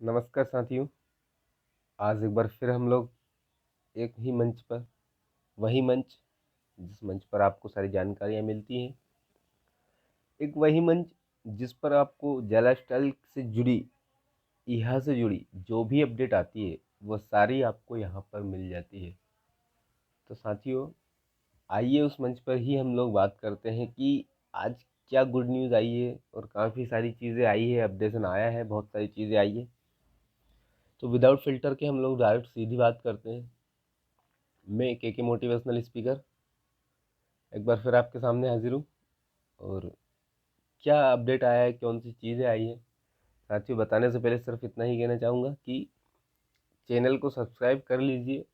नमस्कार साथियों। आज एक बार फिर हम लोग एक ही मंच पर, वही मंच जिस मंच पर आपको सारी जानकारियाँ मिलती हैं, एक वही मंच जिस पर आपको जला स्टाइल से जुड़ी, यहाँ से जुड़ी जो भी अपडेट आती है वो सारी आपको यहाँ पर मिल जाती है। तो साथियों, आइए उस मंच पर ही हम लोग बात करते हैं कि आज क्या गुड न्यूज़ आई है और काफ़ी सारी चीज़ें आई है, अपडेशन आया है, बहुत सारी चीज़ें आई है। तो विदाउट फिल्टर के हम लोग डायरेक्ट सीधी बात करते हैं। मैं के मोटिवेशनल स्पीकर एक बार फिर आपके सामने हाजिर हूँ। और क्या अपडेट आया है, कौन सी चीज़ें आई हैं, साथियों बताने से पहले सिर्फ इतना ही कहना चाहूँगा कि चैनल को सब्सक्राइब कर लीजिए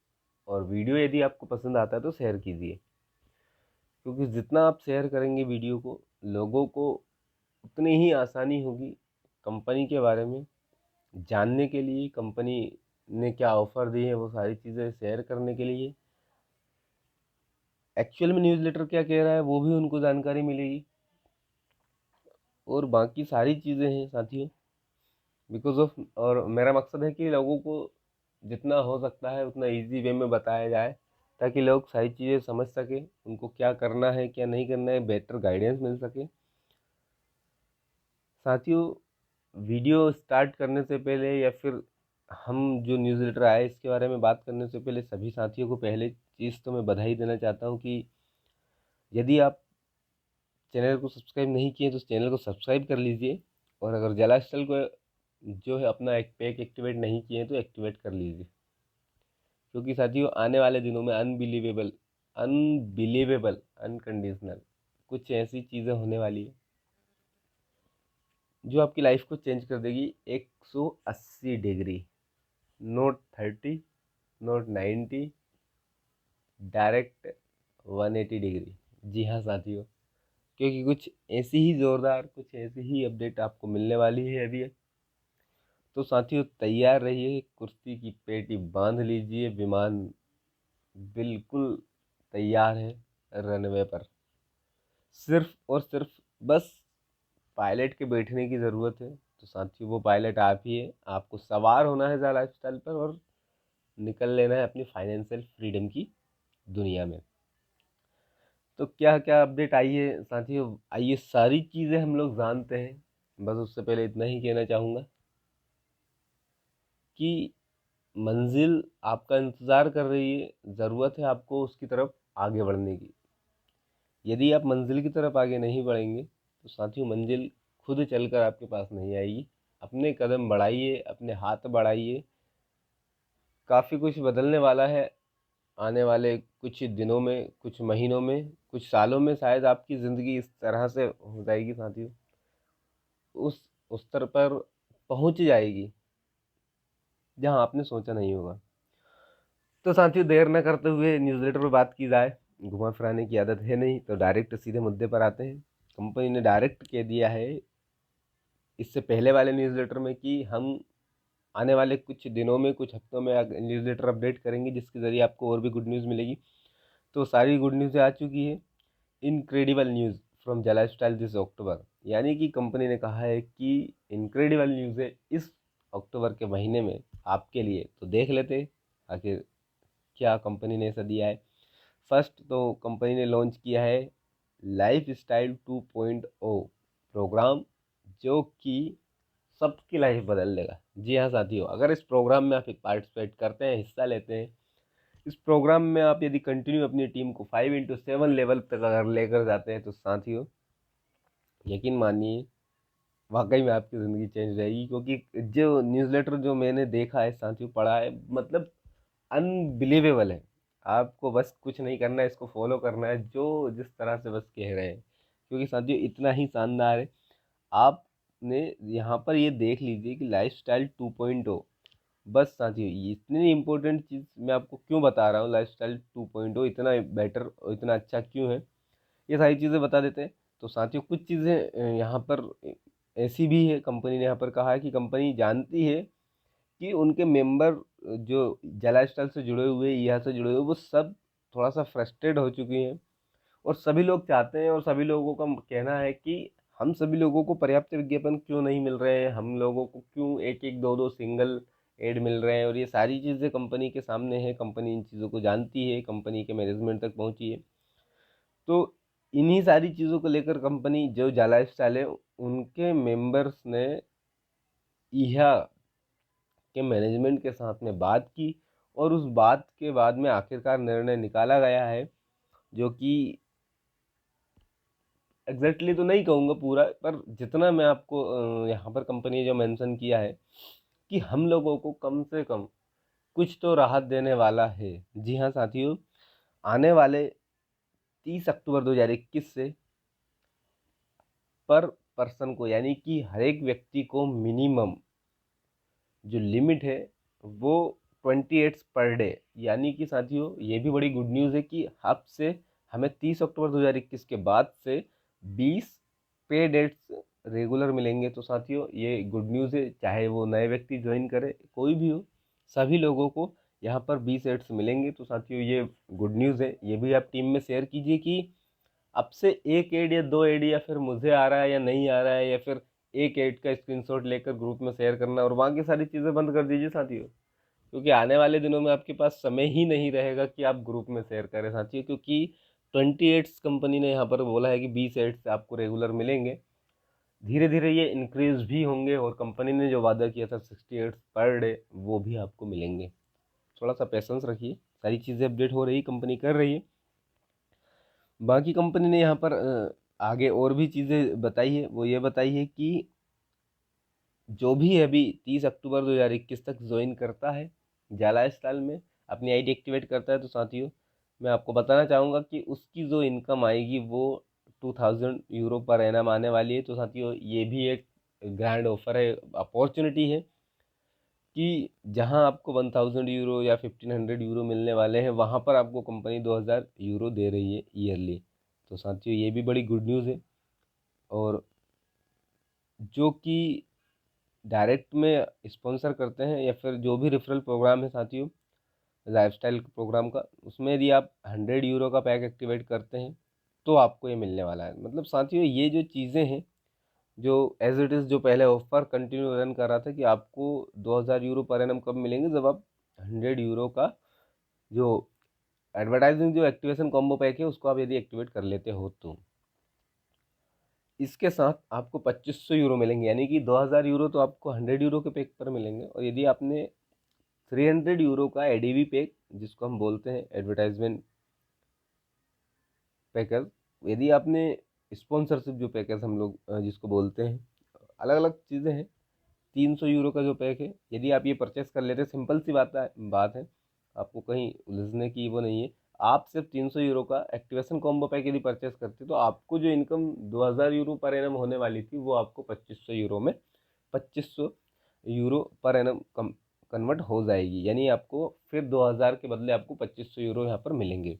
और वीडियो यदि आपको पसंद आता है तो शेयर कीजिए, क्योंकि जितना आप शेयर करेंगे वीडियो को, लोगों को उतनी ही आसानी होगी कंपनी के बारे में जानने के लिए, कंपनी ने क्या ऑफ़र दी है वो सारी चीज़ें शेयर करने के लिए। एक्चुअल में न्यूज़लेटर क्या कह रहा है वो भी उनको जानकारी मिलेगी और बाकी सारी चीज़ें हैं साथियों, बिकॉज ऑफ। और मेरा मकसद है कि लोगों को जितना हो सकता है उतना इजी वे में बताया जाए, ताकि लोग सारी चीज़ें समझ सकें, उनको क्या करना है क्या नहीं करना है, बेटर गाइडेंस मिल सके। साथियों, वीडियो स्टार्ट करने से पहले या फिर हम जो न्यूज़लेटर आए इसके बारे में बात करने से पहले सभी साथियों को पहले चीज़ तो मैं बधाई देना चाहता हूँ कि यदि आप चैनल को सब्सक्राइब नहीं किए तो चैनल को सब्सक्राइब कर लीजिए, और अगर जला स्टाइल को जो है अपना एक पैक एक्टिवेट नहीं किए तो एक्टिवेट कर लीजिए, क्योंकि साथियों आने वाले दिनों में अनबिलीवेबल, अनबिलीवेबल, अनकंडीशनल कुछ ऐसी चीज़ें होने वाली है जो आपकी लाइफ को चेंज कर देगी 180 degree. Not 30, not 90, direct 180 degree. जी हाँ साथियों, क्योंकि कुछ ऐसी ही ज़ोरदार, कुछ ऐसी ही अपडेट आपको मिलने वाली है अभी। तो साथियों तैयार रहिए, कुर्सी की पेटी बांध लीजिए, विमान बिल्कुल तैयार है रनवे पर। सिर्फ और सिर्फ बस पायलट के बैठने की ज़रूरत है। तो साथियों वो पायलट आप ही है, आपको सवार होना है ज़रा लाइफस्टाइल पर और निकल लेना है अपनी फाइनेंशियल फ्रीडम की दुनिया में। तो क्या क्या अपडेट आई है साथियों, आइए सारी चीज़ें हम लोग जानते हैं। बस उससे पहले इतना ही कहना चाहूँगा कि मंजिल आपका इंतज़ार कर रही है, ज़रूरत है आपको उसकी तरफ आगे बढ़ने की। यदि आप मंजिल की तरफ आगे नहीं बढ़ेंगे तो साथियों मंजिल खुद चलकर आपके पास नहीं आएगी। अपने कदम बढ़ाइए, अपने हाथ बढ़ाइए, काफ़ी कुछ बदलने वाला है आने वाले कुछ दिनों में, कुछ महीनों में, कुछ सालों में। शायद आपकी ज़िंदगी इस तरह से हो जाएगी साथियों, उस स्तर पर पहुंच जाएगी जहां आपने सोचा नहीं होगा। तो साथियों देर न करते हुए न्यूज़लेटर पर बात की जाए। घुमा फिराने की आदत है नहीं, तो डायरेक्ट सीधे मुद्दे पर आते हैं। कंपनी ने डायरेक्ट कह दिया है इससे पहले वाले न्यूज़लेटर में कि हम आने वाले कुछ दिनों में, कुछ हफ्तों में न्यूज़लेटर अपडेट करेंगे जिसके ज़रिए आपको और भी गुड न्यूज़ मिलेगी। तो सारी गुड न्यूज़ आ चुकी है। इनक्रेडिबल न्यूज़ फ्रॉम जला स्टाइल दिस अक्टूबर, यानी कि कंपनी ने कहा है कि इनक्रेडिबल न्यूज़ है इस अक्टूबर के महीने में आपके लिए। तो देख लेते हैं आखिर क्या कंपनी ने ऐसा दिया है। फर्स्ट तो कंपनी ने लॉन्च किया है लाइफ स्टाइल 2.0 प्रोग्राम, जो कि सबकी लाइफ बदल देगा। जी हाँ साथियों, अगर इस प्रोग्राम में आप पार्टिसिपेट करते हैं, हिस्सा लेते हैं, इस प्रोग्राम में आप यदि कंटिन्यू अपनी टीम को 5x7 लेवल तक अगर लेकर जाते हैं तो साथियों यकीन मानिए वाकई में आपकी ज़िंदगी चेंज रहेगी। क्योंकि जो न्यूज़लेटर जो मैंने देखा है साथियों, पढ़ा है, मतलब अनबिलीवेबल है। आपको बस कुछ नहीं करना है, इसको फॉलो करना है जो जिस तरह से बस कह रहे हैं, क्योंकि साथियों इतना ही शानदार है। आपने यहाँ पर ये देख लीजिए कि लाइफ स्टाइल 2.0। बस साथियों ये इतनी इम्पोर्टेंट चीज़ मैं आपको क्यों बता रहा हूँ, लाइफ स्टाइल 2.0 इतना बेटर और इतना अच्छा क्यों है, ये सारी चीज़ें बता देते हैं। तो साथियों कुछ चीज़ें यहाँ पर ऐसी भी है, कंपनी ने यहाँ पर कहा है कि कंपनी जानती है कि उनके मेंबर जो जला स्टाइल से जुड़े हुए, यहाँ से जुड़े हुए, वो सब थोड़ा सा फ्रस्ट्रेट हो चुकी हैं और सभी लोग चाहते हैं और सभी लोगों का कहना है कि हम सभी लोगों को पर्याप्त विज्ञापन क्यों नहीं मिल रहे हैं, हम लोगों को क्यों एक एक दो दो सिंगल एड मिल रहे हैं, और ये सारी चीज़ें कंपनी के सामने है, कंपनी इन चीज़ों को जानती है, कंपनी के मैनेजमेंट तक पहुंची है। तो इन्हीं सारी चीज़ों को लेकर कंपनी जो जाला स्टाइल है उनके मेंबर्स ने इहा के मैनेजमेंट के साथ में बात की, और उस बात के बाद में आखिरकार निर्णय निकाला गया है, जो कि एग्जैक्टली तो नहीं कहूँगा पूरा, पर जितना मैं आपको यहाँ पर कंपनी ने जो मेंशन किया है कि हम लोगों को कम से कम कुछ तो राहत देने वाला है। जी हाँ साथियों, आने वाले 30 अक्टूबर 2021 से पर पर्सन को, यानी कि हर एक व्यक्ति को मिनिमम जो लिमिट है वो 28 पर डे, यानी कि साथियों ये भी बड़ी गुड न्यूज़ है कि अब से हमें 30 अक्टूबर 2021 के बाद से 20 पे डेट्स रेगुलर मिलेंगे। तो साथियों ये गुड न्यूज़ है, चाहे वो नए व्यक्ति ज्वाइन करे, कोई भी हो, सभी लोगों को यहाँ पर 20 एड्स मिलेंगे। तो साथियों ये गुड न्यूज़ है, ये भी आप टीम में शेयर कीजिए कि अब से एक एड या दो एड, या फिर मुझे आ रहा है या नहीं आ रहा है, या फिर एक एड का स्क्रीनशॉट लेकर ग्रुप में शेयर करना, और बाकी सारी चीज़ें बंद कर दीजिए साथियों, क्योंकि आने वाले दिनों में आपके पास समय ही नहीं रहेगा कि आप ग्रुप में शेयर करें साथियों, क्योंकि 28 कंपनी ने यहाँ पर बोला है कि 20 एड्स आपको रेगुलर मिलेंगे। धीरे धीरे ये इंक्रीज भी होंगे, और कंपनी ने जो वादा किया था 60 एड्स पर डे वो भी आपको मिलेंगे। थोड़ा सा पेशेंस रखिए, सारी चीज़ें अपडेट हो रही, कंपनी कर रही है। बाकी कंपनी ने यहाँ पर आगे और भी चीज़ें बताई है, वो ये बताई है कि जो भी अभी 30 अक्टूबर 2021 तक ज्वाइन करता है जाला स्टाइल में, अपनी आईडी एक्टिवेट करता है, तो साथियों मैं आपको बताना चाहूँगा कि उसकी जो इनकम आएगी वो 2000 यूरो पर एनम आने वाली है। तो साथियों ये भी एक ग्रैंड ऑफर है, अपॉर्चुनिटी है कि जहां आपको 1000 यूरो या 1500 यूरो मिलने वाले हैं, वहां पर आपको कंपनी 2000 यूरो दे रही है ईयरली। तो साथियों ये भी बड़ी गुड न्यूज़ है। और जो कि डायरेक्ट में स्पॉन्सर करते हैं, या फिर जो भी रेफरल प्रोग्राम है साथियों लाइफस्टाइल प्रोग्राम का, उसमें यदि आप 100 यूरो का पैक एक्टिवेट करते हैं तो आपको ये मिलने वाला है। मतलब साथियों ये जो चीज़ें हैं, जो एज इट इज़ जो पहले ऑफर कंटिन्यू रन कर रहा था कि आपको 2000 यूरो पर एनम कब मिलेंगे, जब आप 100 यूरो का जो एडवर्टाइजिंग जो एक्टिवेशन कॉम्बो पैक है उसको आप यदि एक्टिवेट कर लेते हो, तो इसके साथ आपको 2500 यूरो मिलेंगे, यानी कि 2000 यूरो तो आपको 100 यूरो के पैक पर मिलेंगे। और यदि आपने 300 यूरो का एडीवी पैक, जिसको हम बोलते हैं एडवर्टाइजमेंट पैकेज, यदि आपने स्पॉन्सरशिप जो पैकेज हम लोग जिसको बोलते हैं, अलग अलग चीज़ें हैं, 300 यूरो का जो पैक है, यदि आप ये परचेस कर लेते हैं, सिंपल सी बात है, आपको कहीं उलझने की वो नहीं है। आप सिर्फ 300 यूरो का एक्टिवेशन कॉम्बो पैक यदि परचेस करते तो आपको जो इनकम 2000 यूरो पर एनम होने वाली थी वो आपको 2500 यूरो में 2500 यूरो पर एनम कम कन्वर्ट हो जाएगी, यानी आपको फिर 2000 के बदले आपको 2500 यूरो यहाँ पर मिलेंगे।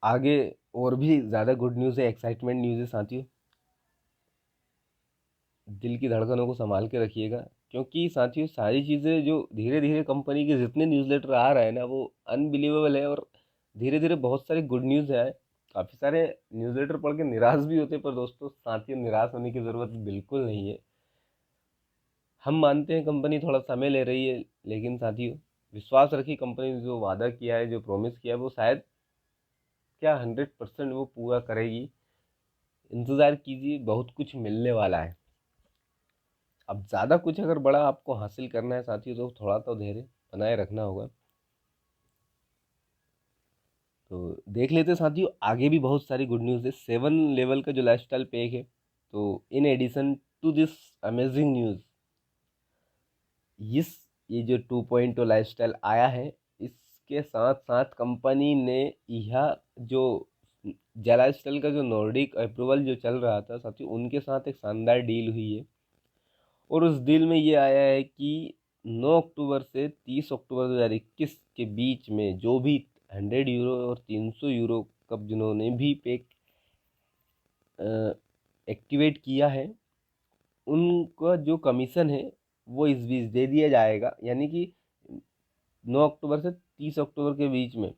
आगे और भी ज़्यादा गुड न्यूज़ है, एक्साइटमेंट न्यूज़ है साथियों, दिल की धड़कनों को संभाल के रखिएगा, क्योंकि साथियों सारी चीज़ें जो धीरे धीरे कंपनी के जितने न्यूज़लेटर आ रहे हैं ना वो अनबिलीवेबल है, और धीरे धीरे बहुत सारी गुड न्यूज़ है। काफ़ी सारे न्यूज़लेटर पढ़ के निराश भी होते हैं, पर दोस्तों साथियों निराश होने की ज़रूरत बिल्कुल नहीं है। हम मानते हैं कंपनी थोड़ा समय ले रही है, लेकिन साथियों विश्वास रखिए, कंपनी ने जो वादा किया है, जो प्रॉमिस किया है, वो शायद क्या 100% वो पूरा करेगी। इंतज़ार कीजिए, बहुत कुछ मिलने वाला है। अब ज़्यादा कुछ अगर बड़ा आपको हासिल करना है साथियों, तो थोड़ा तो धैर्य बनाए रखना होगा। तो देख लेते हैं साथियों, आगे भी बहुत सारी गुड न्यूज़ है। 7 लेवल का जो लाइफस्टाइल पैक है, तो in addition to this amazing news, इस ये जो 2.0 लाइफस्टाइल आया है, इसके साथ साथ कंपनी ने यह जो लाइफस्टाइल का जो नॉर्डिक अप्रूवल जो चल रहा था साथियों, उनके साथ एक शानदार डील हुई है। और उस डील में ये आया है कि 9 अक्टूबर से 30 अक्टूबर 2021 के बीच में जो भी 100 यूरो और 300 यूरो कब जिन्होंने भी पैक एक्टिवेट किया है, उनका जो कमीशन है वो इस बीच दे दिया जाएगा। यानी कि 9 अक्टूबर से 30 अक्टूबर के बीच में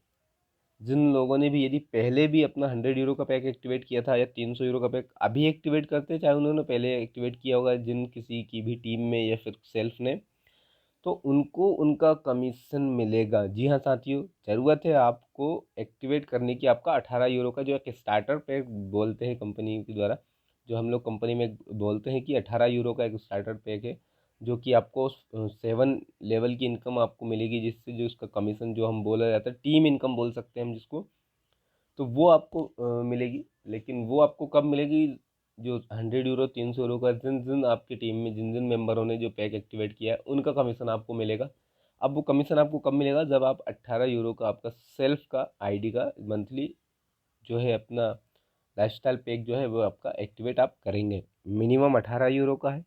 जिन लोगों ने भी यदि पहले भी अपना 100 यूरो का पैक एक्टिवेट किया था या 300 यूरो का पैक अभी एक्टिवेट करते, चाहे उन्होंने पहले एक्टिवेट किया होगा जिन किसी की भी टीम में या फिर सेल्फ ने, तो उनको उनका कमीशन मिलेगा। जी हाँ साथियों, ज़रूरत है आपको एक्टिवेट करने की। आपका 18 यूरो का जो एक स्टार्टर पैक बोलते हैं कंपनी के द्वारा, जो हम लोग कंपनी में बोलते हैं कि 18 यूरो का एक स्टार्टर पैक है, जो कि आपको 7 लेवल की इनकम आपको मिलेगी, जिससे जो उसका कमीशन जो हम बोला जाता है टीम इनकम बोल सकते हैं हम जिसको, तो वो आपको मिलेगी। लेकिन वो आपको कब मिलेगी? जो 100 यूरो 300 यूरो का जिन जिन आपकी टीम में जिन जिन मेंबरों ने जो पैक एक्टिवेट किया है उनका कमीशन आपको मिलेगा। अब वो कमीशन आपको कब मिलेगा? जब आप 18 यूरो का आपका सेल्फ का आईडी का मंथली जो है अपना लाइफस्टाइल पैक जो है वो आपका एक्टिवेट आप करेंगे। मिनिमम 18 यूरो का है।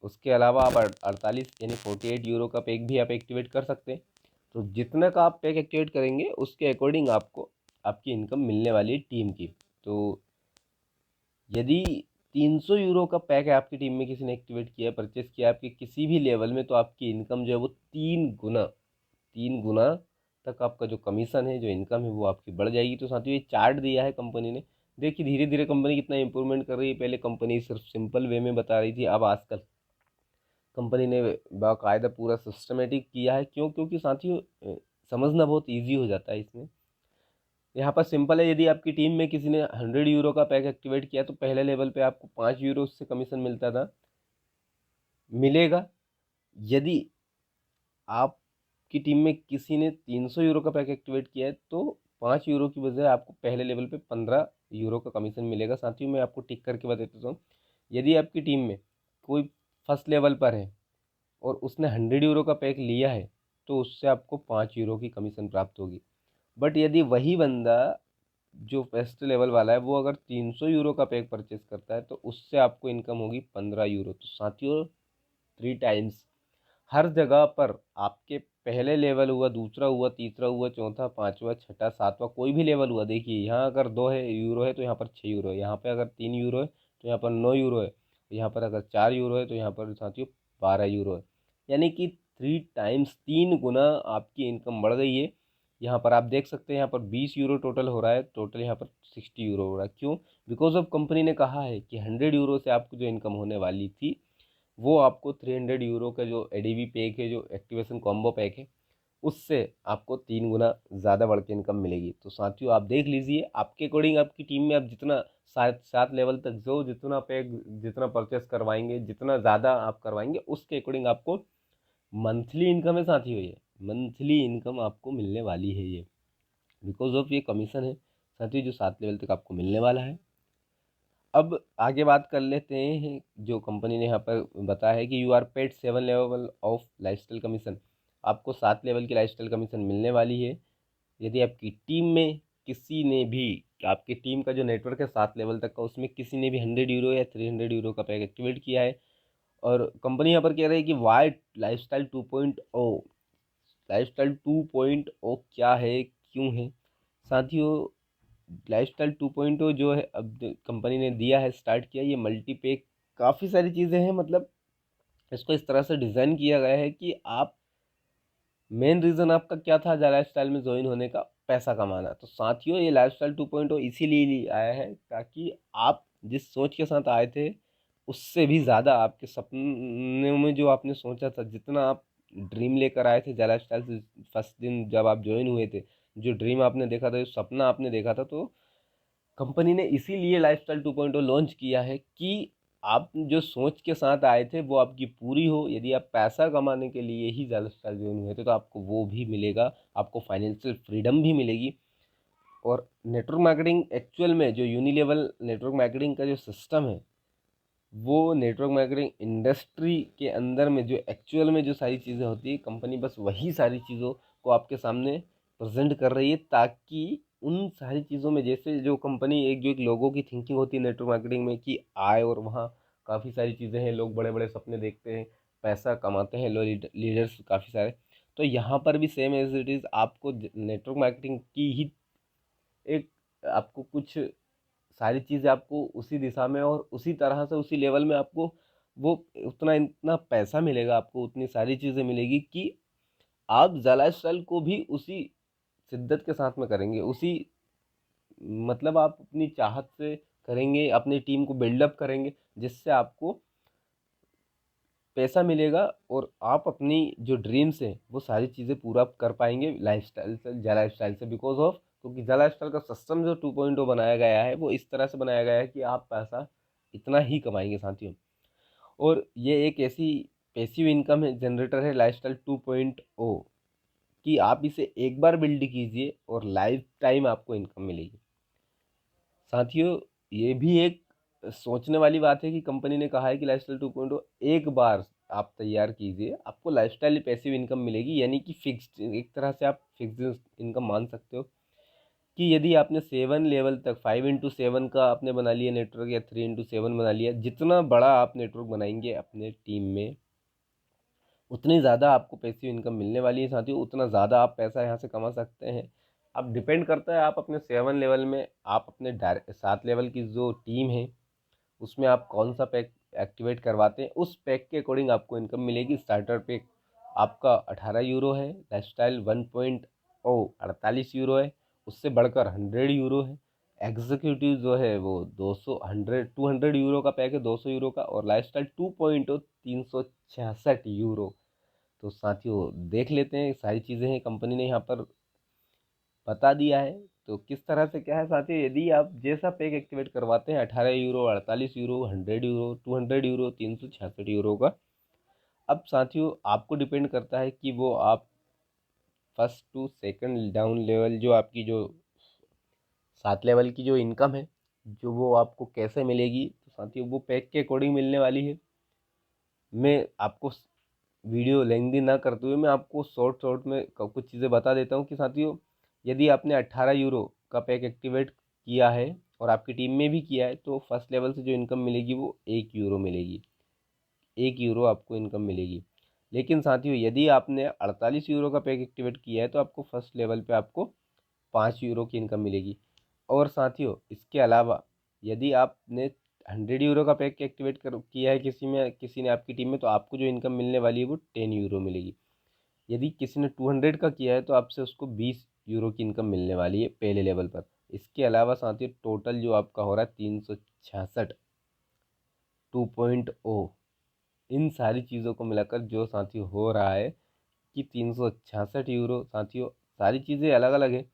उसके अलावा आप 48 यानी 48 यूरो का पैक भी आप एक्टिवेट कर सकते हैं। तो जितना का आप पैक एक्टिवेट करेंगे उसके अकॉर्डिंग आपको आपकी इनकम मिलने वाली है टीम की। तो यदि 300 यूरो का पैक है आपकी टीम में किसी ने एक्टिवेट किया है, परचेस किया है आपके किसी भी लेवल में, तो आपकी इनकम जो है वो 3 गुना तक आपका जो कमीशन है, जो इनकम है वो आपकी बढ़ जाएगी। तो साथियों ये चार्ट दिया है कंपनी ने। देखिए धीरे धीरे कंपनी कितना इंप्रूवमेंट कर रही है। पहले कंपनी सिर्फ सिंपल वे में बता रही थी, अब आजकल कंपनी ने बाकायदा पूरा सिस्टमेटिक किया है। क्यों? क्योंकि साथियों समझना बहुत ईजी हो जाता है इसमें। यहाँ पर सिंपल है, यदि आपकी टीम में किसी ने 100 यूरो का पैक एक्टिवेट किया तो पहले लेवल पे आपको 5 यूरो से कमीशन मिलता था, मिलेगा। यदि आपकी टीम में किसी ने 300 यूरो का पैक एक्टिवेट किया है तो 5 यूरो की बजाय आपको पहले लेवल पे 15 यूरो का कमीशन मिलेगा। साथियों मैं आपको टिक करके बता देता हूँ, यदि आपकी टीम में कोई फर्स्ट लेवल पर है और उसने 100 यूरो का पैक लिया है तो उससे आपको 5 यूरो की कमीशन प्राप्त होगी। बट यदि वही बंदा जो फर्स्ट लेवल वाला है वो अगर 300 यूरो का पैक परचेस करता है तो उससे आपको इनकम होगी 15 यूरो। तो साथियों 3 टाइम्स हर जगह पर आपके पहले लेवल हुआ, दूसरा हुआ, तीसरा हुआ, चौथा, पांचवा, छठा, सातवां, कोई भी लेवल हुआ। देखिए यहाँ अगर 2 यूरो है तो यहाँ पर 6 यूरो है, यहाँ पे अगर 3 यूरो है तो यहाँ पर 9 यूरो है, यहाँ पर अगर 4 यूरो है तो यहाँ पर साथियों 12 यूरो है। यानी कि 3 टाइम्स 3 गुना आपकी इनकम बढ़ गई है। यहाँ पर आप देख सकते हैं, यहाँ पर 20 यूरो टोटल हो रहा है, टोटल यहाँ पर 60 यूरो हो रहा है। क्यों? बिकॉज ऑफ कंपनी ने कहा है कि 100 यूरो से आपको जो इनकम होने वाली थी वो आपको 300 यूरो का जो एडीवी पैक है, जो एक्टिवेशन कॉम्बो पैक है, उससे आपको 3 गुना ज़्यादा बढ़ के इनकम मिलेगी। तो साथियों आप देख लीजिए आपके अकॉर्डिंग आपकी टीम में आप जितना 7 लेवल तक जो जितना पैक जितना परचेस करवाएंगे, जितना ज़्यादा आप करवाएंगे उसके अकॉर्डिंग आपको मंथली इनकम है साथियों, ये मंथली इनकम आपको मिलने वाली है ये, बिकॉज ऑफ ये कमीशन है साथियों जो 7 लेवल तक आपको मिलने वाला है। अब आगे बात कर लेते हैं, जो कंपनी ने यहाँ पर बताया है कि you are paid 7 level of lifestyle commission. आपको 7 लेवल की लाइफस्टाइल कमीशन मिलने वाली है यदि आपकी टीम में किसी ने भी, आपकी टीम का जो नेटवर्क है 7 लेवल तक का, उसमें किसी ने भी 100 यूरो या 300 यूरो का पैक एक्टिवेट किया है। और कंपनी यहाँ पर कह रही है कि वाई लाइफस्टाइल 2.0, लाइफस्टाइल 2.0 क्या है, क्यों है? साथियों लाइफस्टाइल 2.0 जो है अब कंपनी ने दिया है, स्टार्ट किया, ये मल्टीपैक काफ़ी सारी चीज़ें हैं। मतलब इसको इस तरह से डिज़ाइन किया गया है कि आप, मेन रीज़न आपका क्या था लाइफस्टाइल में ज्वाइन होने का? पैसा कमाना। तो साथियों ये लाइफस्टाइल 2.0 इसीलिए आया है ताकि आप जिस सोच के साथ आए थे उससे भी ज़्यादा आपके सपनों में जो आपने सोचा था, जितना आप ड्रीम लेकर आए थे लाइफस्टाइल से फर्स्ट दिन जब आप ज्वाइन हुए थे, जो ड्रीम आपने देखा था, जो सपना आपने देखा था, तो कंपनी ने इसीलिए लाइफस्टाइल 2.0 लॉन्च किया है कि आप जो सोच के साथ आए थे वो आपकी पूरी हो। यदि आप पैसा कमाने के लिए ही लाइफस्टाइल ज्वाइन हुए थे तो आपको वो भी मिलेगा, आपको फाइनेंशियल फ्रीडम भी मिलेगी। और नेटवर्क मार्केटिंग एक्चुअल में जो यूनिलेवल नेटवर्क मार्केटिंग का जो सिस्टम है, वो नेटवर्क मार्केटिंग इंडस्ट्री के अंदर में जो एक्चुअल में जो सारी चीज़ें होती है, कंपनी बस वही सारी चीज़ों को आपके सामने प्रेजेंट कर रही है ताकि उन सारी चीज़ों में, जैसे जो कंपनी एक जो एक लोगों की थिंकिंग होती है नेटवर्क मार्केटिंग में कि आए और वहाँ काफ़ी सारी चीज़ें हैं, लोग बड़े बड़े सपने देखते हैं, पैसा कमाते हैं लोग, लीडर्स काफ़ी सारे। तो यहाँ पर भी सेम एज इट इज़ आपको नेटवर्क मार्केटिंग की ही एक, आपको कुछ सारी चीज़ें आपको उसी दिशा में और उसी तरह से उसी लेवल में आपको वो उतना इतना पैसा मिलेगा, आपको उतनी सारी चीज़ें मिलेगी कि आप लाइफस्टाइल को भी उसी शिद्दत के साथ में करेंगे, उसी मतलब आप अपनी चाहत से करेंगे, अपनी टीम को बिल्डअप करेंगे, जिससे आपको पैसा मिलेगा और आप अपनी जो ड्रीम्स हैं वो सारी चीज़ें पूरा कर पाएंगे लाइफस्टाइल से, जा लाइफस्टाइल से, बिकॉज ऑफ, क्योंकि जा लाइफस्टाइल का सिस्टम जो 2.0 बनाया गया है वो इस तरह से बनाया गया है कि आप पैसा इतना ही कमाएंगे साथियों। और ये एक ऐसी पैसिव इनकम है, जनरेटर है लाइफस्टाइल 2.0, कि आप इसे एक बार बिल्ड कीजिए और लाइफ टाइम आपको इनकम मिलेगी। साथियों, ये भी एक सोचने वाली बात है कि कंपनी ने कहा है कि लाइफस्टाइल 2.0 एक बार आप तैयार कीजिए, आपको लाइफस्टाइल पैसिव इनकम मिलेगी, यानी कि फिक्स्ड, एक तरह से आप फिक्स्ड इनकम मान सकते हो। कि यदि आपने 7 लेवल तक 5x7 का आपने बना लिया नेटवर्क, या 3x7 बना लिया, जितना बड़ा आप नेटवर्क बनाएंगे अपने टीम में, उतनी ज़्यादा आपको पैसिव इनकम मिलने वाली है साथियों, उतना ज़्यादा आप पैसा यहाँ से कमा सकते हैं। अब डिपेंड करता है आप अपने 7 लेवल में, आप अपने 7 लेवल की जो टीम है उसमें आप कौन सा पैक एक्टिवेट करवाते हैं, उस पैक के अकॉर्डिंग आपको इनकम मिलेगी। स्टार्टर पैक आपका 18 यूरो है, लाइफस्टाइल 1.0 48 यूरो है, उससे बढ़कर 100 यूरो है। एग्जीक्यूटिव जो है वो 200 यूरो का पैक है, 200 यूरो का, और लाइफस्टाइल 2.0 366 यूरो। तो साथियों देख लेते हैं, सारी चीज़ें हैं कंपनी ने यहाँ पर बता दिया है। तो किस तरह से क्या है साथियों, यदि आप जैसा पैक एक्टिवेट करवाते हैं 18 euro, 48 euro, 100 euro, 200 euro, 366 euro का, अब साथियों आपको डिपेंड करता है कि वो आप first to second down level, जो आपकी जो 7 लेवल की जो इनकम है, जो वो आपको कैसे मिलेगी, तो साथियों वो पैक के अकॉर्डिंग मिलने वाली है। मैं आपको वीडियो लेंदी ना करते हुए मैं आपको शॉर्ट में कुछ चीज़ें बता देता हूँ कि साथियों, यदि आपने 18 यूरो का पैक एक्टिवेट किया है और आपकी टीम में भी किया है, तो फर्स्ट लेवल से जो इनकम मिलेगी वो 1 यूरो मिलेगी, 1 यूरो आपको इनकम मिलेगी। लेकिन साथियों यदि आपने 48 यूरो का पैक एक्टिवेट किया है तो आपको फर्स्ट लेवल पे आपको 5 यूरो की इनकम मिलेगी। और साथियों इसके अलावा यदि आपने 100 यूरो का पैक एक्टिवेट कर किया है किसी ने आपकी टीम में, तो आपको जो इनकम मिलने वाली है वो 10 यूरो मिलेगी। यदि किसी ने 200 का किया है तो आपसे उसको 20 यूरो की इनकम मिलने वाली है पहले लेवल पर। इसके अलावा साथियों टोटल जो आपका हो रहा है 366 2.0, इन सारी चीज़ों को मिलाकर जो साथियों हो रहा है कि 366 यूरो साथियों, सारी चीज़ें अलग अलग है,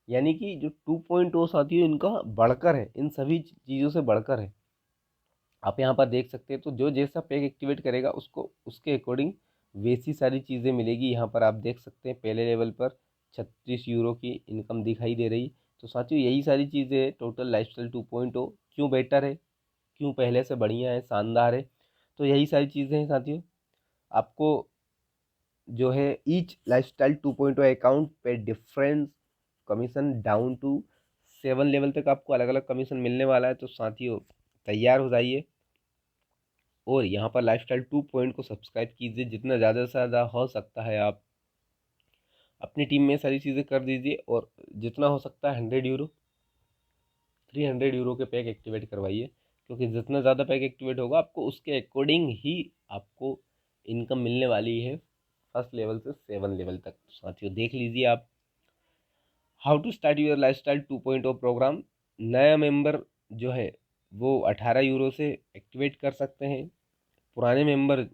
यानी कि जो 2.0 साथियों इनका बढ़कर है, इन सभी चीज़ों से बढ़कर है। आप यहाँ पर देख सकते हैं, तो जो जैसा पैक एक्टिवेट करेगा उसको उसके अकॉर्डिंग वैसी सारी चीज़ें मिलेगी। यहाँ पर आप देख सकते हैं पहले लेवल पर 36 यूरो की इनकम दिखाई दे रही। तो साथियों यही सारी चीज़ें है टोटल लाइफस्टाइल 2.0, क्यों बेटर है, क्यों पहले से बढ़िया है, शानदार है। तो यही सारी चीज़ें हैं साथियों। आपको जो है ईच लाइफस्टाइल 2.0 अकाउंट पे difference commission down to 7 level तक आपको अलग अलग कमीशन मिलने वाला है। तो साथियों तैयार हो जाइए और यहाँ पर लाइफस्टाइल 2.0 को सब्सक्राइब कीजिए, जितना ज़्यादा से ज़्यादा हो सकता है आप अपनी टीम में सारी चीज़ें कर दीजिए, और जितना हो सकता है 100 यूरो 300 यूरो के पैक एक्टिवेट करवाइए, क्योंकि जितना ज़्यादा पैक एक्टिवेट होगा आपको उसके अकॉर्डिंग ही आपको इनकम मिलने वाली है फर्स्ट लेवल से 7 लेवल तक। साथियों देख लीजिए आप, how to start your lifestyle 2.0 program. नया मेंबर जो है वो 18 यूरो से एक्टिवेट कर सकते हैं। पुराने मेंबर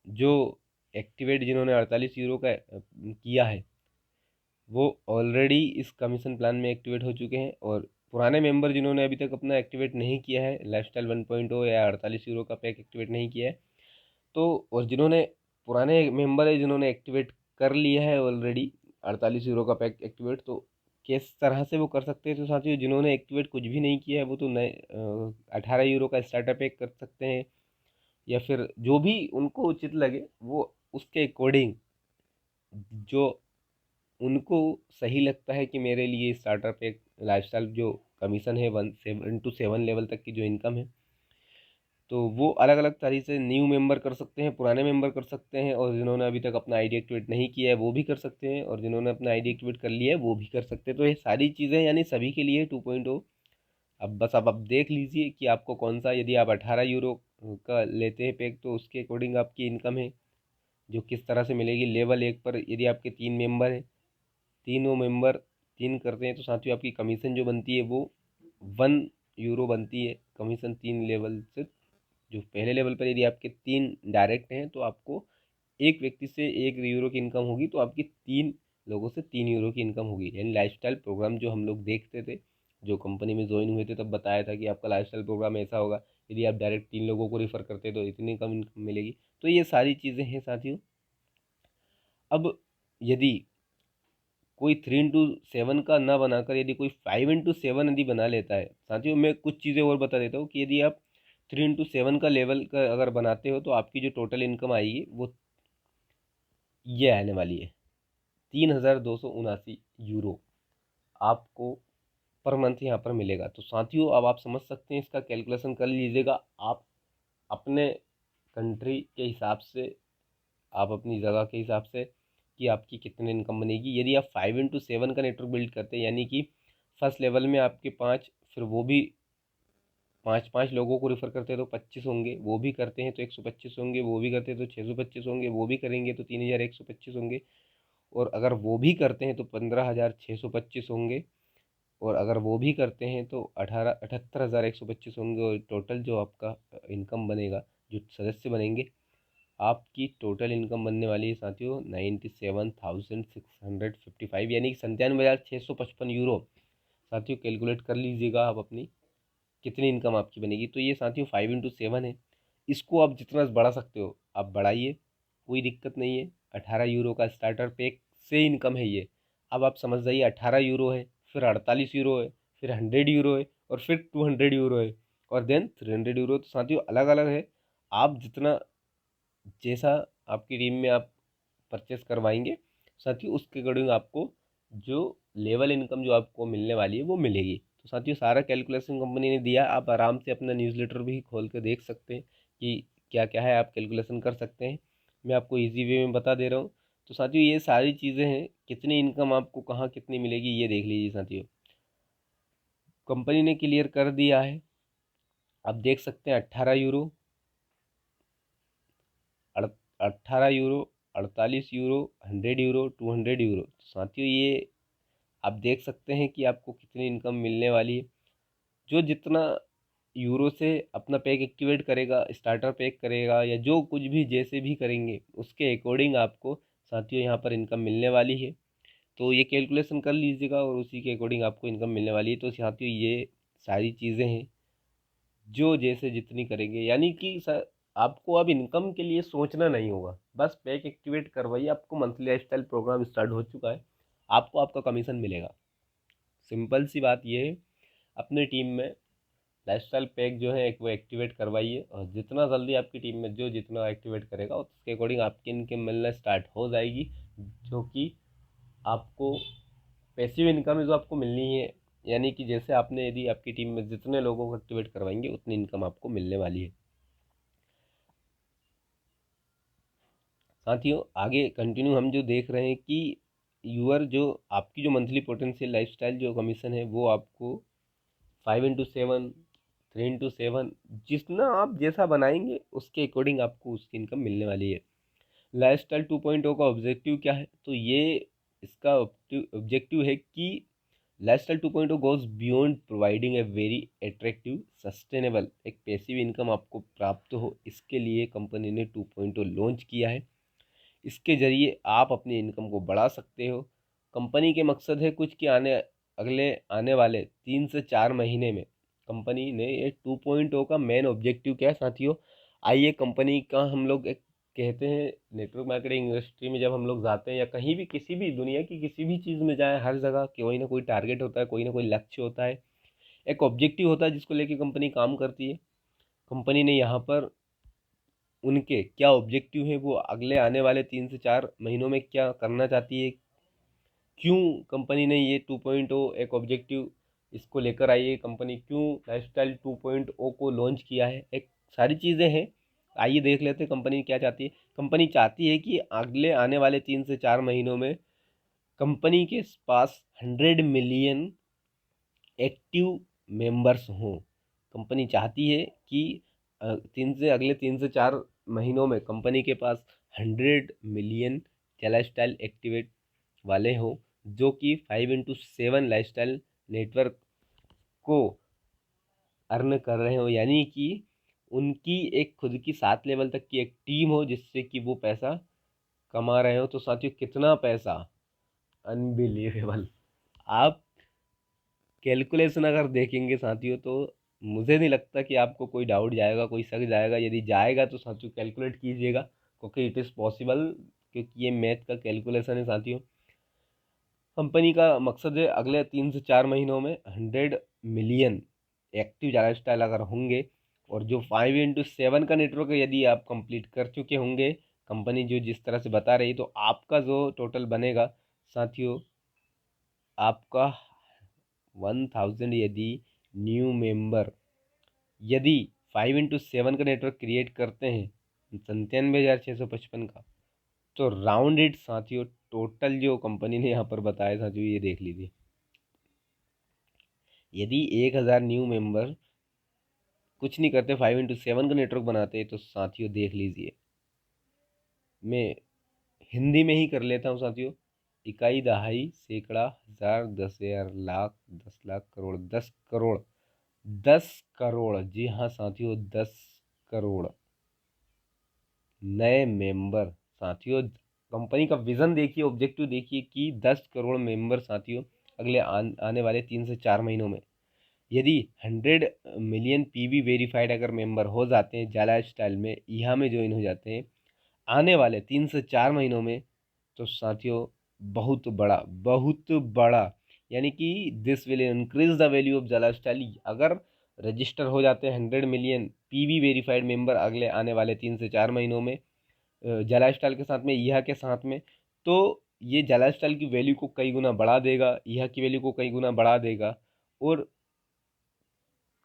जो एक्टिवेट जिन्होंने 48 यूरो का किया है वो ऑलरेडी इस कमीशन प्लान में एक्टिवेट हो चुके हैं, और पुराने मेंबर जिन्होंने अभी तक अपना एक्टिवेट नहीं किया है लाइफस्टाइल 1.0 या 48 यूरो का पैक एक्टिवेट नहीं किया है, तो और जिन्होंने पुराने मेंबर है जिन्होंने एक्टिवेट कर लिया है ऑलरेडी 48 यूरो का पैक एक्टिवेट, तो किस तरह से वो कर सकते हैं। तो साथियों जिन्होंने एक्टिवेट कुछ भी नहीं किया है वो तो नए 18 यूरो का स्टार्टर पैक कर सकते हैं, या फिर जो भी उनको उचित लगे वो उसके अकॉर्डिंग जो उनको सही लगता है कि मेरे लिए स्टार्टर पैक लाइफस्टाइल जो कमीशन है 1 से 7 लेवल तक की जो इनकम है, तो वो अलग अलग तरीके से न्यू मेंबर कर सकते हैं, पुराने मेंबर कर सकते हैं, और जिन्होंने अभी तक अपना आईडी एक्टिवेट नहीं किया है वो भी कर सकते हैं, और जिन्होंने अपना आईडी एक्टिवेट कर लिया है वो भी कर सकते हैं। तो ये सारी चीज़ें यानी सभी के लिए 2.0। अब बस अब आप देख लीजिए कि आपको कौन सा, यदि आप 18 यूरो का लेते हैं पैक तो उसके अकॉर्डिंग आपकी इनकम है जो किस तरह से मिलेगी। लेवल 1 पर यदि आपके 3 मेंबर हैं तीनों मेंबर 3 करते हैं तो साथियों आपकी कमीशन जो बनती है वो 1 यूरो बनती है। कमीशन 3 लेवल से, जो पहले लेवल पर यदि आपके 3 डायरेक्ट हैं तो आपको एक व्यक्ति से 1 यूरो की इनकम होगी, तो आपकी 3 लोगों से 3 यूरो की इनकम होगी। यानी लाइफस्टाइल प्रोग्राम जो हम लोग देखते थे, जो कंपनी में ज्वाइन हुए थे, तब बताया था कि आपका लाइफस्टाइल प्रोग्राम ऐसा होगा, यदि आप डायरेक्ट 3 लोगों को रेफर करते तो इतनी कम इनकम मिलेगी। तो ये सारी चीज़ें हैं साथियों। अब यदि कोई 3x7 का ना बनाकर यदि कोई 5x7 यदि बना लेता है साथियों, मैं कुछ चीज़ें और बता देता हूँ कि यदि आप 3x7 का लेवल का अगर बनाते हो तो आपकी जो टोटल इनकम आएगी वो ये आने वाली है 3,279 यूरो आपको पर मंथ यहाँ पर मिलेगा। तो साथियों अब आप समझ सकते हैं, इसका कैलकुलेशन कर लीजिएगा आप अपने कंट्री के हिसाब से, आप अपनी जगह के हिसाब से कि आपकी कितनी इनकम बनेगी। यदि आप 5x7 का नेटवर्क बिल्ड करते हैं, यानी कि फर्स्ट लेवल में आपके 5, फिर वो भी 5-5 लोगों को रेफर करते हैं तो 25 होंगे, वो भी करते हैं तो 125 होंगे, वो भी करते हैं तो 625 होंगे, वो भी करेंगे तो 3,125 होंगे, और अगर वो भी करते हैं तो 15,625 होंगे, और अगर वो भी करते हैं तो 78,125 होंगे। और टोटल जो आपका इनकम बनेगा, जो सदस्य बनेंगे, आपकी टोटल इनकम बनने वाली है साथियों 97,655, यानी कि 97,655 यूरो। साथियों कैलकुलेट कर लीजिएगा आप अपनी कितनी इनकम आपकी बनेगी। तो ये साथियों 5x7 है। इसको आप जितना बढ़ा सकते हो आप बढ़ाइए, कोई दिक्कत नहीं है। 18 यूरो का स्टार्टर पैक से इनकम है ये। अब आप समझ जाइए, 18 यूरो है, फिर 48 यूरो है, फिर 100 यूरो है, और फिर 200 यूरो है, और देन 300 यूरो। तो साथियों अलग अलग है। आप जितना, जैसा आपकी टीम में आप परचेस करवाएंगे साथियों, उसके अकॉर्डिंग आपको जो लेवल इनकम जो आपको मिलने वाली है वो मिलेगी। तो साथियों सारा कैलकुलेशन कंपनी ने दिया, आप आराम से अपना न्यूज़लेटर भी खोल के देख सकते हैं कि क्या क्या है, आप कैलकुलेशन कर सकते हैं। मैं आपको इजी वे में बता दे रहा हूँ। तो साथियों ये सारी चीज़ें हैं, कितनी इनकम आपको कहाँ कितनी मिलेगी ये देख लीजिए साथियों। कंपनी ने क्लियर कर दिया है, आप देख सकते हैं 18 euro, 18 euro, 48 euro, 100 euro, 200 euro. तो साथियों ये आप देख सकते हैं कि आपको कितनी इनकम मिलने वाली है। जो जितना यूरो से अपना पैक एक्टिवेट करेगा, स्टार्टर पैक करेगा, या जो कुछ भी जैसे भी करेंगे उसके अकॉर्डिंग आपको साथियों यहाँ पर इनकम मिलने वाली है। तो ये कैलकुलेशन कर लीजिएगा और उसी के अकॉर्डिंग आपको इनकम मिलने वाली है। तो साथियों ये सारी चीज़ें हैं जो जैसे जितनी करेंगे, यानी कि सर आपको अब इनकम के लिए सोचना नहीं होगा, बस पैक एक्टिवेट करवाइए, आपको मंथली लाइफस्टाइल प्रोग्राम स्टार्ट हो चुका है, आपको आपका कमीशन मिलेगा। सिंपल सी बात ये है, अपनी टीम में लाइफस्टाइल पैक जो है एक वो एक्टिवेट करवाइए, और जितना जल्दी आपकी टीम में जो जितना एक्टिवेट करेगा उसके अकॉर्डिंग आपकी इनकम मिलना स्टार्ट हो जाएगी, जो कि आपको पैसिव इनकम है जो आपको मिलनी है। यानी कि जैसे आपने यदि आपकी टीम में जितने लोगों को एक्टिवेट करवाएंगे उतनी इनकम आपको मिलने वाली है। साथियों आगे कंटिन्यू हम जो देख रहे हैं कि यूअर जो आपकी जो मंथली पोटेंशियल लाइफस्टाइल जो कमीशन है वो आपको 5x7, 3x7, जितना आप जैसा बनाएंगे उसके अकॉर्डिंग आपको उसकी इनकम मिलने वाली है। लाइफस्टाइल 2.0 का ऑब्जेक्टिव क्या है? तो ये इसका ऑब्जेक्टिव है कि lifestyle 2.0 goes beyond providing a very attractive sustainable एक पैसिव इनकम आपको प्राप्त हो, इसके लिए कंपनी ने 2.0 लॉन्च किया है। इसके ज़रिए आप अपनी इनकम को बढ़ा सकते हो। कंपनी के मकसद है कुछ कि अगले आने वाले 3 से 4 महीने में कंपनी ने ये 2.0 का मेन ऑब्जेक्टिव क्या है साथियों? आइए कंपनी का हम लोग एक कहते हैं, नेटवर्क मार्केटिंग इंडस्ट्री में जब हम लोग जाते हैं या कहीं भी किसी भी दुनिया की किसी भी चीज़ में जाए, हर जगह कोई ना कोई टारगेट होता है, कोई ना कोई लक्ष्य होता है, एक ऑब्जेक्टिव होता है जिसको लेके कंपनी काम करती है। कंपनी ने यहाँ पर उनके क्या ऑब्जेक्टिव है, वो अगले आने वाले 3 से 4 महीनों में क्या करना चाहती है, क्यों कंपनी ने ये 2.0 एक ऑब्जेक्टिव इसको लेकर आई है, कंपनी क्यों लाइफस्टाइल 2.0 को लॉन्च किया है, एक सारी चीज़ें हैं। आइए देख लेते हैं कंपनी क्या चाहती है। कंपनी चाहती है कि अगले आने वाले 3 से 4 महीनों में कंपनी के पास 100 मिलियन एक्टिव मेंबर्स हों। कंपनी चाहती है कि अगले 3 से 4 महीनों में कंपनी के पास 100 मिलियन लाइफस्टाइल एक्टिवेट वाले हों, जो कि 5x7 लाइफस्टाइल नेटवर्क को अर्न कर रहे हो, यानी कि उनकी एक खुद की 7 लेवल तक की एक टीम हो जिससे कि वो पैसा कमा रहे हो। तो साथियों कितना पैसा, अनबिलीवेबल। आप कैलकुलेशन अगर देखेंगे साथियों तो मुझे नहीं लगता कि आपको कोई डाउट जाएगा, कोई शक जाएगा। यदि जाएगा तो साथियों कैलकुलेट कीजिएगा, क्योंकि इट इज़ पॉसिबल, क्योंकि ये मैथ का कैलकुलेशन है साथियों। कंपनी का मकसद है अगले 3 से 4 महीनों में 100 मिलियन एक्टिव लाइफस्टाइल अगर होंगे, और जो 5x7 का नेटवर्क यदि आप कंप्लीट कर चुके होंगे, कंपनी जो जिस तरह से बता रही, तो आपका जो टोटल बनेगा साथियों, आपका 1000 यदि न्यू मेंबर यदि 5x7 का नेटवर्क क्रिएट करते हैं 97,655 का, तो राउंड इट साथियों, टोटल जो कंपनी ने यहाँ पर बताया साथियों, ये देख लीजिए। यदि 1000 न्यू मेंबर कुछ नहीं करते, 5x7 का नेटवर्क बनाते, तो साथियों देख लीजिए, मैं हिंदी में ही कर लेता हूँ साथियों। इकाई, दहाई, सैकड़ा, हजार, 10,000, लाख, 10 लाख, करोड़, 10 करोड़, 10 करोड़, जी हाँ साथियों, 10 करोड़ नए मेंबर साथियों। कंपनी का विजन देखिए, ऑब्जेक्टिव देखिए कि 10 करोड़ मेंबर साथियों अगले आने वाले 3 से 4 महीनों में। यदि 100 मिलियन पीवी वेरीफाइड अगर मेंबर हो जाते हैं, जाला स्टाइल में यहाँ में ज्वाइन हो जाते हैं आने वाले 3 से 4 महीनों में, तो साथियों बहुत बड़ा, यानी कि this will increase the value of जाला स्टाइल। अगर रजिस्टर हो जाते हैं 100 मिलियन पीवी वेरीफाइड मेंबर अगले आने वाले 3 से 4 महीनों में जाला स्टाइल के साथ में, यह के साथ में, तो ये जाला स्टाइल की वैल्यू को कई गुना बढ़ा देगा, यह की वैल्यू को कई गुना बढ़ा देगा, और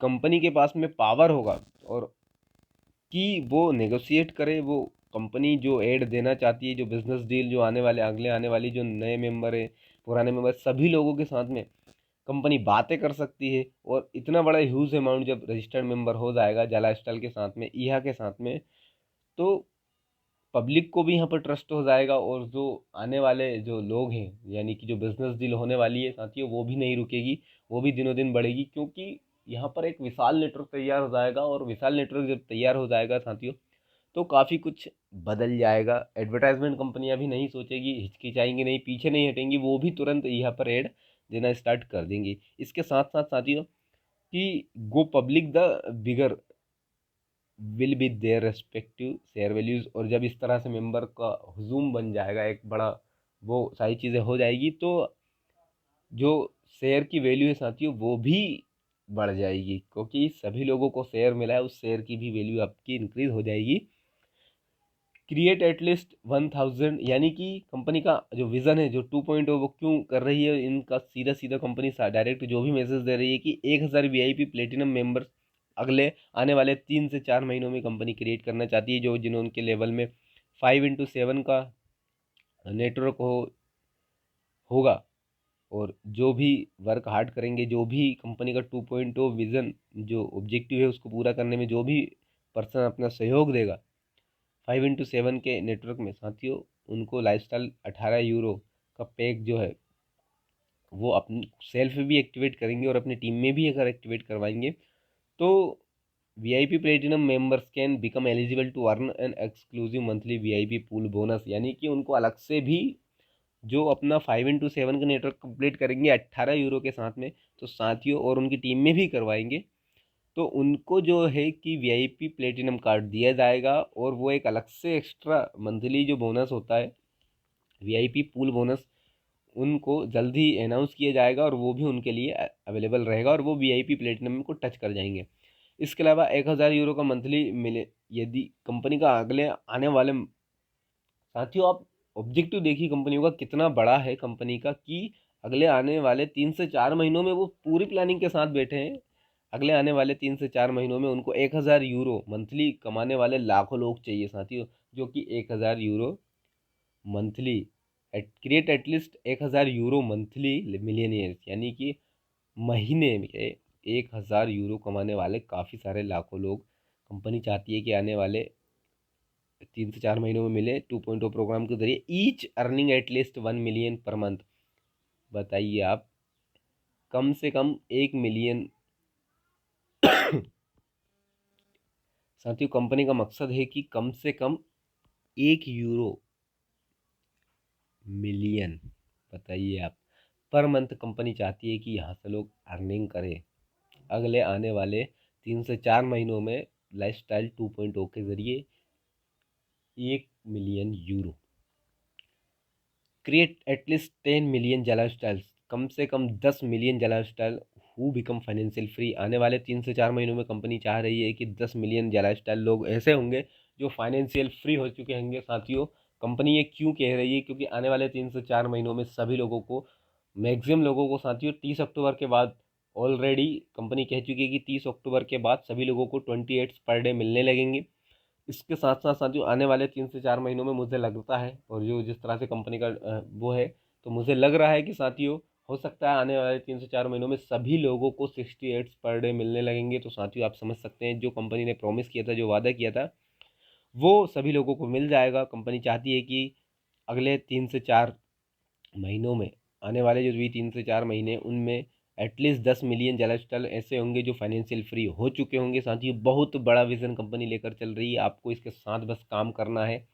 कंपनी के पास में पावर होगा और कि वो नेगोशिएट करे, वो कंपनी जो एड देना चाहती है, जो बिजनेस डील जो अगले आने वाली जो नए मेंबर है, पुराने मेंबर, सभी लोगों के साथ में कंपनी बातें कर सकती है। और इतना बड़ा ह्यूज अमाउंट जब रजिस्टर्ड मेंबर हो जाएगा जाला स्टाइल के साथ में, ईहा के साथ में, तो पब्लिक को भी यहाँ पर ट्रस्ट हो जाएगा, और जो आने वाले जो लोग हैं, यानी कि जो बिजनेस डील होने वाली है साथियों, वो भी नहीं रुकेगी, वो भी दिनों दिन बढ़ेगी, क्योंकि यहाँ पर एक विशाल नेटवर्क तैयार हो जाएगा। और विशाल नेटवर्क जब तैयार हो जाएगा साथियों, तो काफ़ी कुछ बदल जाएगा। एडवर्टाइजमेंट कंपनियां भी नहीं सोचेगी, हिचकिचाएंगी नहीं, पीछे नहीं हटेंगी, वो भी तुरंत यहाँ पर एड देना स्टार्ट कर देंगी। इसके साथ साथ साथियों कि गो public the bigger will be their respective share values, और जब इस तरह से मेंबर का हुजूम बन जाएगा एक बड़ा, वो सारी चीज़ें हो जाएगी, तो जो शेयर की वैल्यू है साथियों वो भी बढ़ जाएगी, क्योंकि सभी लोगों को शेयर मिला है, उस शेयर की भी वैल्यू आपकी इंक्रीज हो जाएगी। क्रिएट एटलीस्ट 1000, यानी कि कंपनी का जो विज़न है, जो 2.0, वो क्यों कर रही है, इनका सीधा सीधा कंपनी डायरेक्ट जो भी मैसेज दे रही है कि 1000 वीआईपी प्लेटिनम मेंबर्स अगले आने वाले 3 से 4 महीनों में कंपनी क्रिएट करना चाहती है, जो जिन्होंने लेवल में 5x7 का नेटवर्क होगा, और जो भी वर्क हार्ड करेंगे, जो भी कंपनी का 2.0 विज़न जो ऑब्जेक्टिव है उसको पूरा करने में जो भी पर्सन अपना सहयोग देगा 5x7 के नेटवर्क में साथियों, उनको लाइफस्टाइल 18 यूरो का पैक जो है वो अपनी सेल्फ भी एक्टिवेट करेंगे, और अपनी टीम में भी अगर एक्टिवेट करवाएंगे, तो VIP platinum members can become eligible to earn an exclusive monthly VIP pool bonus, यानी कि उनको अलग से भी जो अपना 5x7 का नेटवर्क कंप्लीट करेंगे 18 यूरो के साथ में, तो साथियों और उनकी टीम में भी करवाएंगे, तो उनको जो है कि वीआईपी प्लेटिनम कार्ड दिया जाएगा, और वो एक अलग से एक्स्ट्रा मंथली जो बोनस होता है वीआईपी पूल बोनस, उनको जल्दी अनाउंस किया जाएगा, और वो भी उनके लिए अवेलेबल रहेगा, और वो वीआईपी प्लेटिनम को टच कर जाएंगे। इसके अलावा 1000 यूरो का मंथली मिले यदि कंपनी का अगले आने वाले, साथियों आप ऑब्जेक्टिव देखिए कंपनियों का कितना बड़ा है, कंपनी का कि अगले आने वाले 3 से 4 महीनों में वो पूरी प्लानिंग के साथ बैठे हैं। अगले आने वाले 3 से 4 महीनों में उनको 1000 यूरो मंथली कमाने वाले लाखों लोग चाहिए साथियों, जो कि 1000 euro monthly create at least 1000 euro monthly millionaires, यानी कि महीने में 1000 यूरो कमाने वाले काफ़ी सारे लाखों लोग कंपनी चाहती है कि आने वाले 3 से 4 महीनों में मिले 2.0 प्रोग्राम के जरिए, each earning at least 1 million per month. बताइए आप। कम से कम 1 मिलियन साथियों, कंपनी का मकसद है कि कम से कम 1 यूरो मिलियन, बताइए आप, पर मंथ कंपनी चाहती है कि यहाँ से लोग अर्निंग करें अगले आने वाले 3 से 4 महीनों में लाइफस्टाइल 2.0 के जरिए 1 million euro. Create at least 10 million lifestyles, कम से कम 10 million lifestyle who become financial free. आने वाले 3 से 4 महीनों में कंपनी चाह रही है कि 10 मिलियन लाइफस्टाइल लोग ऐसे होंगे जो फाइनेंशियल फ्री हो चुके होंगे। साथियों, कंपनी ये क्यों कह रही है? क्योंकि आने वाले 3 से 4 महीनों में सभी लोगों को, मैक्सिमम लोगों को साथियों, 30 अक्टूबर के बाद ऑलरेडी कंपनी कह चुकी है कि 30 अक्टूबर के बाद सभी लोगों को 28 पर डे मिलने लगेंगे। इसके साथ साथ साथियों, आने वाले 3 से 4 महीनों में मुझे लगता है, और जो जिस तरह से कंपनी का वो है, तो मुझे लग रहा है कि साथियों हो सकता है आने वाले 3 से 4 महीनों में सभी लोगों को 68 पर डे मिलने लगेंगे। तो साथियों आप समझ सकते हैं, जो कंपनी ने प्रॉमिस किया था, जो वादा किया था, वो सभी लोगों को मिल जाएगा। कंपनी चाहती है कि अगले 3 से 4 महीनों में, आने वाले जो भी 3 से 4 महीने, उनमें एटलीस्ट 10 मिलियन लाइफस्टाइल ऐसे होंगे जो फाइनेंशियल फ्री हो चुके होंगे। साथियों बहुत बड़ा विजन कंपनी लेकर चल रही है, आपको इसके साथ बस काम करना है,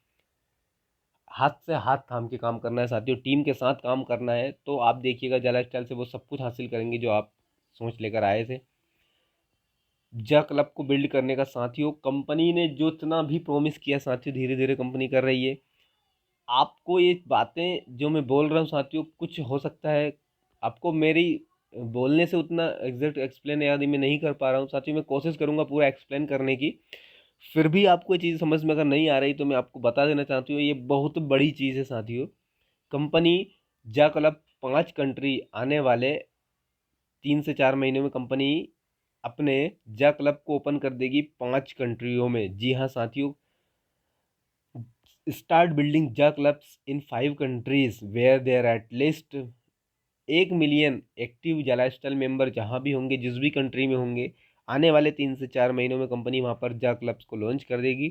हाथ से हाथ थाम के काम करना है साथियों, टीम के साथ काम करना है। तो आप देखिएगा लाइफस्टाइल से वो सब कुछ हासिल करेंगे जो आप सोच लेकर आए थे। जा क्लब को बिल्ड करने का साथियों, कंपनी ने जो इतना भी प्रॉमिस किया साथियों, धीरे धीरे कंपनी कर रही है। आपको ये बातें जो मैं बोल रहा हूँ साथियों, कुछ हो सकता है आपको मेरी बोलने से उतना एग्जैक्ट एक्सप्लेन यदि मैं नहीं कर पा रहा हूँ साथियों, मैं कोशिश करूँगा पूरा एक्सप्लेन करने की। फिर भी आपको ये चीज़ समझ में अगर नहीं आ रही तो मैं आपको बता देना चाहती हूँ, ये बहुत बड़ी चीज़ है साथियों। कंपनी जा क्लब 5 कंट्री आने वाले 3 से 4 महीने में कंपनी अपने जा क्लब को ओपन कर देगी 5 कंट्रियों में। जी हाँ साथियों, स्टार्ट बिल्डिंग जा clubs in 5 countries where there at least 1 million active lifestyle member जहाँ भी होंगे, जिस भी कंट्री में होंगे, आने वाले 3 से 4 महीनों में कंपनी वहाँ पर जा क्लब्स को लॉन्च कर देगी।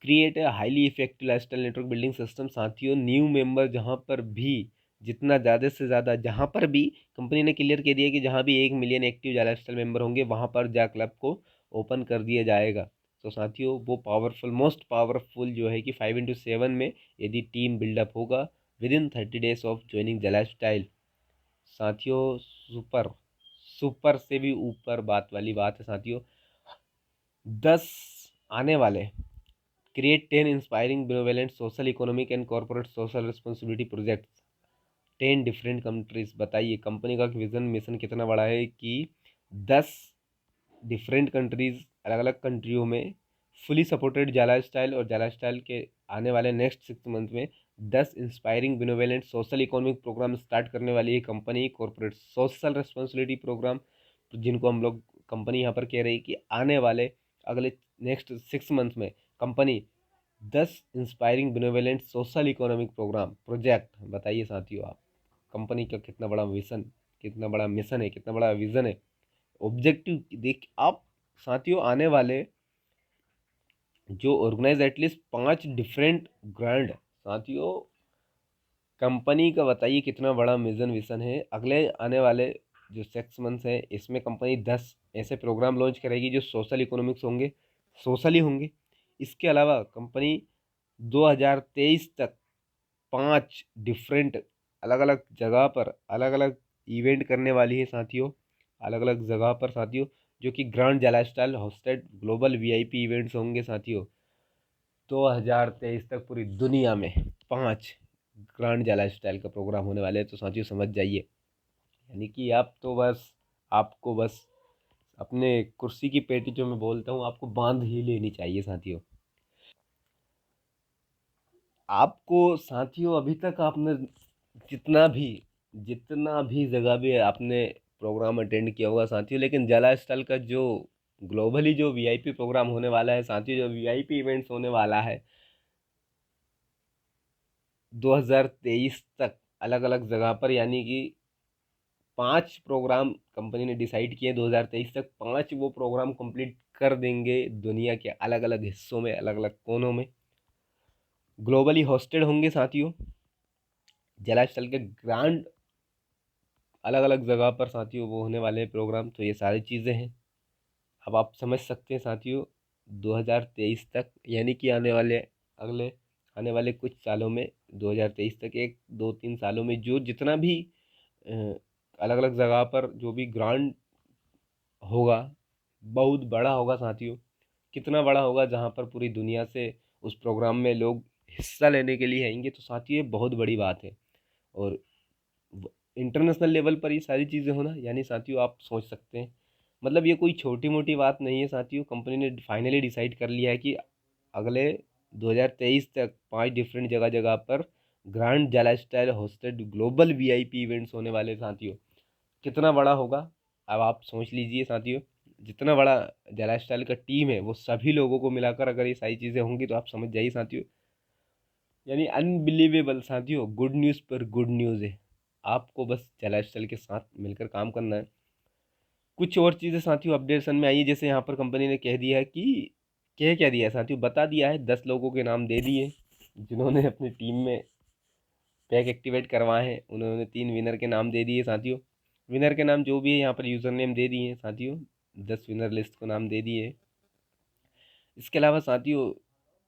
Create a highly effective lifestyle network building system. साथियों न्यू मेंबर जहाँ पर भी, जितना ज़्यादा से ज़्यादा, जहाँ पर भी कंपनी ने क्लियर कह दिया कि जहाँ भी 1 मिलियन एक्टिव लाइफस्टाइल मेंबर होंगे वहाँ पर जा क्लब को ओपन कर दिया जाएगा। तो साथियों वो पावरफुल, मोस्ट पावरफुल जो है कि 5x7 में यदि टीम बिल्डअप होगा with in 30 days of joining the lifestyle. साथियों सुपर, सुपर से भी ऊपर बात वाली बात है साथियों। 10 आने वाले create 10 inspiring benevolent social economic and corporate social responsibility projects 10 different countries. बताइए कंपनी का विजन मिशन कितना बड़ा है कि 10 डिफरेंट कंट्रीज, अलग अलग कंट्रियों में फुली सपोर्टेड जाला स्टाइल, और जाला स्टाइल के आने वाले नेक्स्ट 6 मंथ में 10 inspiring benevolent social economic program start करने वाली है company. Corporate social responsibility program, जिनको हम लोग कंपनी यहाँ पर कह रही है कि आने वाले अगले नेक्स्ट 6 मंथ में company 10 inspiring benevolent social economic program project. बताइए साथियों आप, कंपनी का कितना बड़ा विजन, कितना बड़ा मिशन है, कितना बड़ा विजन है, ऑब्जेक्टिव देख आप साथियों। आने वाले जो ऑर्गेनाइज एटलीस्ट 5 डिफरेंट ग्रांड, साथियों कंपनी का बताइए कितना बड़ा विजन है। अगले आने वाले जो 6 मंथ्स हैं इसमें कंपनी 10 ऐसे प्रोग्राम लॉन्च करेगी जो सोशल इकोनॉमिक्स होंगे, सोशली होंगे। इसके अलावा कंपनी 2023 तक 5 डिफरेंट अलग अलग जगह पर अलग अलग इवेंट करने वाली है साथियों, अलग अलग जगह पर साथियों, जो कि grand lifestyle hosted global VIP events होंगे साथियों। 2023 तक पूरी दुनिया में 5 ग्रांड लाइफस्टाइल का प्रोग्राम होने वाले हैं। तो साथियों समझ जाइए, यानी कि आप तो बस, आपको बस अपने कुर्सी की पेटी जो मैं बोलता हूँ आपको बांध ही लेनी चाहिए साथियों। आपको साथियों अभी तक आपने जितना भी जगह भी आपने प्रोग्राम अटेंड किया होगा साथियों, लेकिन जला स्टाइल का जो ग्लोबली जो वीआईपी प्रोग्राम होने वाला है साथियों, जो वीआईपी इवेंट्स होने वाला है 2023 तक अलग अलग जगह पर, यानी कि 5 प्रोग्राम कंपनी ने डिसाइड किए 2023 तक, 5 वो प्रोग्राम कंप्लीट कर देंगे दुनिया के अलग अलग हिस्सों में, अलग अलग कोनों में, ग्लोबली होस्टेड होंगे साथियों। जलाशय के ग्रांड अलग अलग जगह पर साथियों वो होने वाले हैं प्रोग्राम। तो ये सारी चीज़ें हैं। अब आप समझ सकते हैं साथियों 2023 तक, यानी कि अगले आने वाले कुछ सालों में, 2023 तक, 1 2 3 सालों में जो जितना भी अलग अलग जगह पर जो भी ग्रांड होगा, बहुत बड़ा होगा साथियों। कितना बड़ा होगा, जहाँ पर पूरी दुनिया से उस प्रोग्राम में लोग हिस्सा लेने के लिए आएंगे। तो साथियों ये बहुत बड़ी बात है। और इंटरनेशनल लेवल पर ये सारी चीज़ें होना, यानी साथियों आप सोच सकते हैं, मतलब ये कोई छोटी मोटी बात नहीं है साथियों। कंपनी ने फाइनली डिसाइड कर लिया है कि अगले 2023 तक 5 डिफरेंट जगह जगह पर ग्रैंड जला style hosted global VIP events होने वाले साथियों। कितना बड़ा होगा, अब आप सोच लीजिए साथियों। जितना बड़ा जला स्टाइल का टीम है वो सभी लोगों को मिलाकर अगर ये सारी चीज़ें होंगी तो आप समझ जाइए साथियों, यानी अनबिलीवेबल साथियों। गुड न्यूज़ पर गुड न्यूज़ है। आपको बस जला स्टाइल के साथ मिलकर काम करना है। कुछ और चीज़ें साथियों अपडेशन में आई है, जैसे यहाँ पर कंपनी ने कह दिया है कि कह क्या दिया है साथियों, बता दिया है 10 लोगों के नाम दे दिए जिन्होंने अपनी टीम में पैक एक्टिवेट करवाए हैं। उन्होंने 3 विनर के नाम दे दिए साथियों। विनर के नाम जो भी है यहाँ पर यूज़र नेम दे दिए हैं साथियों। 10 विनर लिस्ट को नाम दे दिए। इसके अलावा साथियों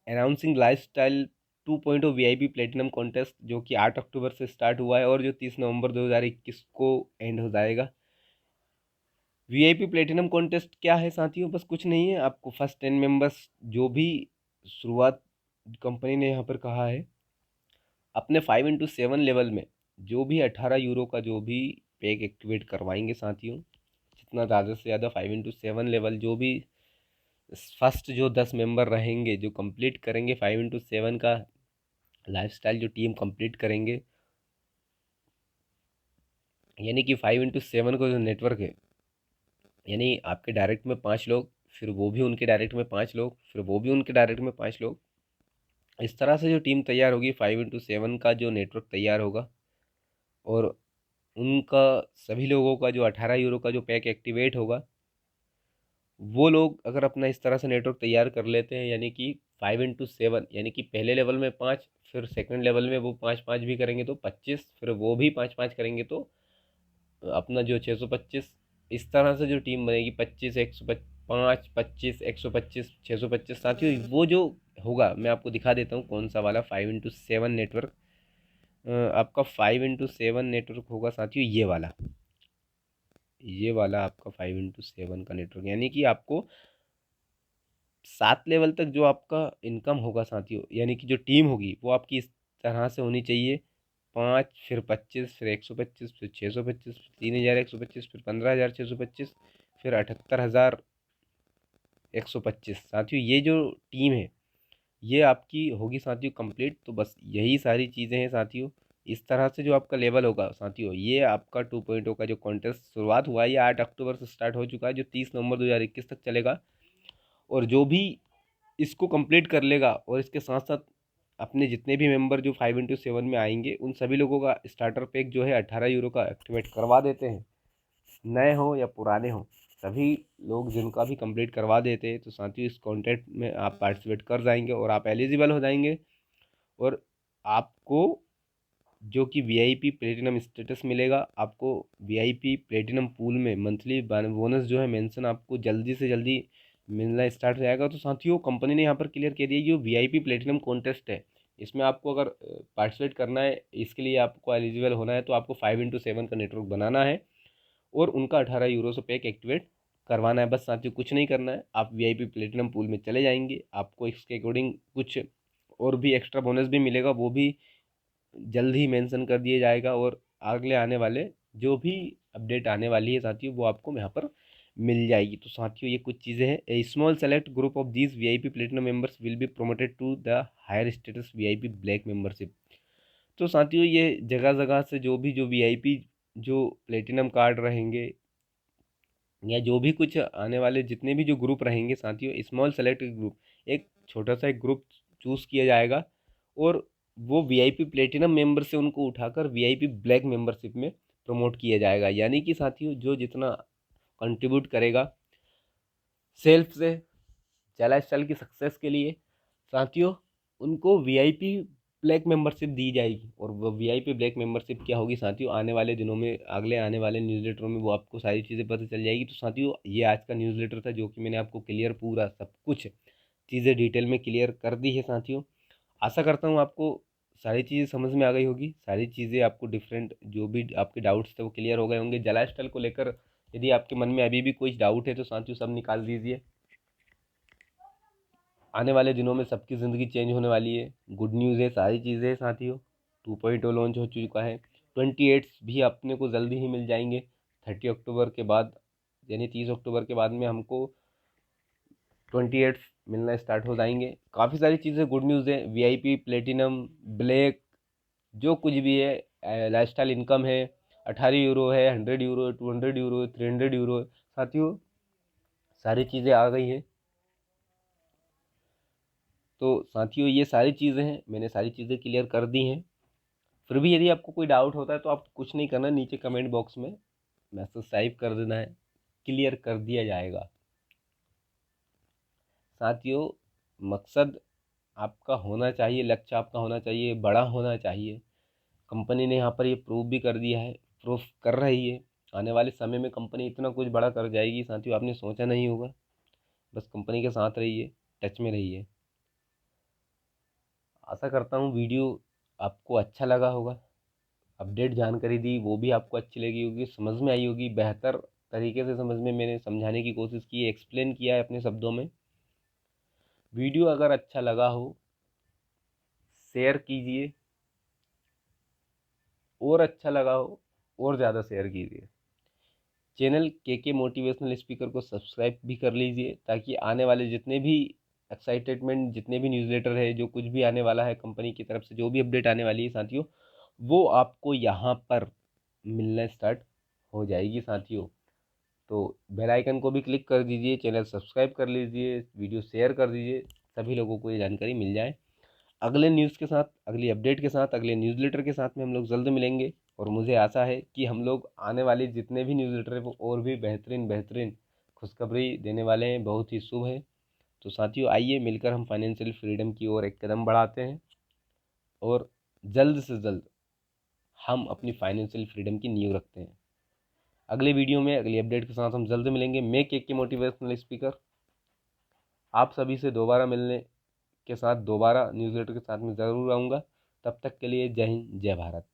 announcing life style 2.0 VIP platinum contest, जो कि 8 अक्टूबर से स्टार्ट हुआ है और जो 30 नवंबर 2021 को एंड हो जाएगा। वीआईपी प्लेटिनम कॉन्टेस्ट क्या है साथियों, बस कुछ नहीं है। आपको फर्स्ट 10 मेंबर्स, जो भी शुरुआत कंपनी ने यहाँ पर कहा है, अपने 5x7 लेवल में जो भी 18 यूरो का जो भी पैक एक्टिवेट करवाएंगे साथियों, जितना ज़्यादा से ज़्यादा 5x7 लेवल, जो भी फर्स्ट जो 10 मेंबर रहेंगे जो कंप्लीट करेंगे 5x7 का लाइफस्टाइल, जो टीम कंप्लीट करेंगे, यानी कि 5x7 का जो नेटवर्क है, यानी आपके डायरेक्ट में 5 लोग, फिर वो भी उनके डायरेक्ट में 5 लोग, फिर वो भी उनके डायरेक्ट में 5 लोग, इस तरह से जो टीम तैयार होगी 5x7 का जो नेटवर्क तैयार होगा। और उनका सभी लोगों का जो 18 यूरो का जो पैक एक्टिवेट होगा, वो लोग अगर अपना इस तरह से नेटवर्क तैयार कर लेते हैं, यानी कि 5x7, यानी कि पहले लेवल में 5, फिर सेकंड लेवल में वो 5 5 भी करेंगे तो 25, फिर वो भी 5 5 करेंगे तो अपना जो 625, इस तरह से जो टीम बनेगी 25 105 25 125 625 साथियों, वो जो होगा मैं आपको दिखा देता हूँ कौन सा वाला 5x7 नेटवर्क। आपका 5x7 नेटवर्क होगा साथियों ये वाला आपका 5x7 का नेटवर्क, यानी कि आपको 7 लेवल तक जो आपका इनकम होगा साथियों, यानी कि जो टीम होगी वो आपकी इस तरह से होनी चाहिए। 5, फिर 25, फिर 125, फिर 625, फिर 3125, फिर 15625, फिर 78125 साथियों। ये जो टीम है ये आपकी होगी साथियों कंप्लीट। तो बस यही सारी चीज़ें हैं साथियों। इस तरह से जो आपका लेवल होगा साथियों, ये आपका 2.0 का जो कॉन्टेस्ट शुरुआत हुआ है ये 8 अक्टूबर से स्टार्ट हो चुका है, जो 30 नवंबर 2021 तक चलेगा। और जो भी इसको कंप्लीट कर लेगा और इसके साथ साथ अपने जितने भी मेंबर जो 5x7 में आएंगे, उन सभी लोगों का स्टार्टर पैक जो है 18 यूरो का एक्टिवेट करवा देते हैं, नए हो या पुराने हो। सभी लोग जिनका भी कंप्लीट करवा देते हैं तो साथियों इस कॉन्टेस्ट में आप पार्टिसिपेट कर जाएंगे और आप एलिजिबल हो जाएंगे। और आपको जो कि वीआईपी प्लेटिनम स्टेटस मिलेगा। आपको वीआईपी प्लेटिनम पूल में मंथली बोनस जो है मेंशन आपको जल्दी से जल्दी मिलना स्टार्ट हो जाएगा। तो साथियों कंपनी ने यहाँ पर क्लियर कर दिया जो वीआईपी प्लेटिनम कॉन्टेस्ट है, इसमें आपको अगर पार्टिसिपेट करना है, इसके लिए आपको एलिजिबल होना है तो आपको 5x7 का नेटवर्क बनाना है और उनका 18 यूरो से पैक एक्टिवेट करवाना है। बस साथियों कुछ नहीं करना है, आप वीआईपी प्लेटिनम पूल में चले जाएंगे। आपको इसके अकॉर्डिंग कुछ और भी एक्स्ट्रा बोनस भी मिलेगा, वो भी जल्द ही मेंशन कर दिया जाएगा। और अगले आने वाले जो भी अपडेट आने वाली है साथियों वो आपको यहाँ पर मिल जाएगी। तो साथियों ये कुछ चीज़ें हैं। A small select group of these VIP platinum members will be promoted to the higher status VIP black membership. तो साथियों ये जगह जगह से जो वीआईपी जो प्लेटिनम कार्ड रहेंगे, या जो भी कुछ आने वाले जितने भी जो ग्रुप रहेंगे साथियों, स्मॉल सेलेक्ट ग्रुप, एक छोटा सा एक ग्रुप चूज़ किया जाएगा और वो वीआईपी प्लेटिनम मेंबर से उनको उठाकर वीआईपी ब्लैक मेंबरशिप में प्रमोट किया जाएगा। यानी कि साथियों जो जितना कंट्रीब्यूट करेगा सेल्फ से चला स्टाइल की सक्सेस के लिए साथियों, उनको वीआईपी ब्लैक मेंबरशिप दी जाएगी। और वो वीआईपी ब्लैक मेंबरशिप क्या होगी साथियों, आने वाले दिनों में, अगले आने वाले न्यूज़लेटरों में वो आपको सारी चीज़ें पता चल जाएगी। तो साथियों ये आज का न्यूज़लेटर था जो कि मैंने आपको क्लियर पूरा सब कुछ चीज़ें डिटेल में क्लियर कर दी है साथियों। आशा करता हूँ आपको सारी चीज़ें समझ में आ गई होगी, सारी चीज़ें आपको डिफरेंट जो भी आपके डाउट्स थे वो क्लियर हो गए होंगे। जला स्टाइल को लेकर यदि आपके मन में अभी भी कोई डाउट है तो साथियों सब निकाल दीजिए। आने वाले दिनों में सबकी ज़िंदगी चेंज होने वाली है, गुड न्यूज़ है, सारी चीज़ें हैं साथियों। 2.0 लॉन्च हो चुका है, 28 भी अपने को जल्दी ही मिल जाएंगे 30 अक्टूबर के बाद, यानी 30 अक्टूबर के बाद में हमको 28 मिलना स्टार्ट हो जाएंगे। काफ़ी सारी चीज़ें गुड न्यूज़ है, वीआईपी, प्लेटिनम, ब्लैक, जो कुछ भी है, लाइफस्टाइल इनकम है, 18 यूरो है, 100 यूरो है, 200 यूरो है, 300 यूरो है साथियों, सारी चीज़ें आ गई हैं। तो साथियों ये सारी चीज़ें हैं, मैंने सारी चीज़ें क्लियर कर दी हैं। फिर भी यदि आपको कोई डाउट होता है तो आप कुछ नहीं करना, नीचे कमेंट बॉक्स में मैसेज टाइप कर देना है, क्लियर कर दिया जाएगा। साथियों मकसद आपका होना चाहिए, लक्ष्य आपका होना चाहिए, बड़ा होना चाहिए। कंपनी ने यहाँ पर ये प्रूव भी कर दिया है, प्रूफ कर रही है। आने वाले समय में कंपनी इतना कुछ बड़ा कर जाएगी साथियों, आपने सोचा नहीं होगा। बस कंपनी के साथ रहिए, टच में रहिए। आशा करता हूँ वीडियो आपको अच्छा लगा होगा, अपडेट जानकारी दी वो भी आपको अच्छी लगी होगी, समझ में आई होगी, बेहतर तरीके से समझ में मैंने समझाने की कोशिश की है, एक्सप्लेन किया है अपने शब्दों में। वीडियो अगर अच्छा लगा हो शेयर कीजिए, और अच्छा लगा हो और ज़्यादा शेयर कीजिए। चैनल के मोटिवेशनल स्पीकर को सब्सक्राइब भी कर लीजिए, ताकि आने वाले जितने भी एक्साइटेडमेंट, जितने भी न्यूज़लेटर है, जो कुछ भी आने वाला है कंपनी की तरफ से, जो भी अपडेट आने वाली है साथियों, वो आपको यहाँ पर मिलना स्टार्ट हो जाएगी साथियों। तो बेल आइकन को भी क्लिक कर दीजिए, चैनल सब्सक्राइब कर लीजिए, वीडियो शेयर कर दीजिए, सभी लोगों को ये जानकारी मिल जाए। अगले न्यूज़ के साथ, अगली अपडेट के साथ, अगले न्यूज़लेटर के साथ में हम लोग जल्द मिलेंगे। और मुझे आशा है कि हम लोग आने वाले जितने भी न्यूज़लेटर है वो और भी बेहतरीन बेहतरीन खुशखबरी देने वाले हैं, बहुत ही शुभ है। तो साथियों आइए मिलकर हम फाइनेंशियल फ्रीडम की ओर एक कदम बढ़ाते हैं, और जल्द से जल्द हम अपनी फाइनेंशियल फ्रीडम की नींव रखते हैं। अगले वीडियो में अगली अपडेट के साथ हम जल्द मिलेंगे। मैं के मोटिवेशनल स्पीकर आप सभी से दोबारा मिलने के साथ, दोबारा न्यूज़लेटर के साथ में ज़रूर आऊँगा। तब तक के लिए जय हिंद, जय भारत।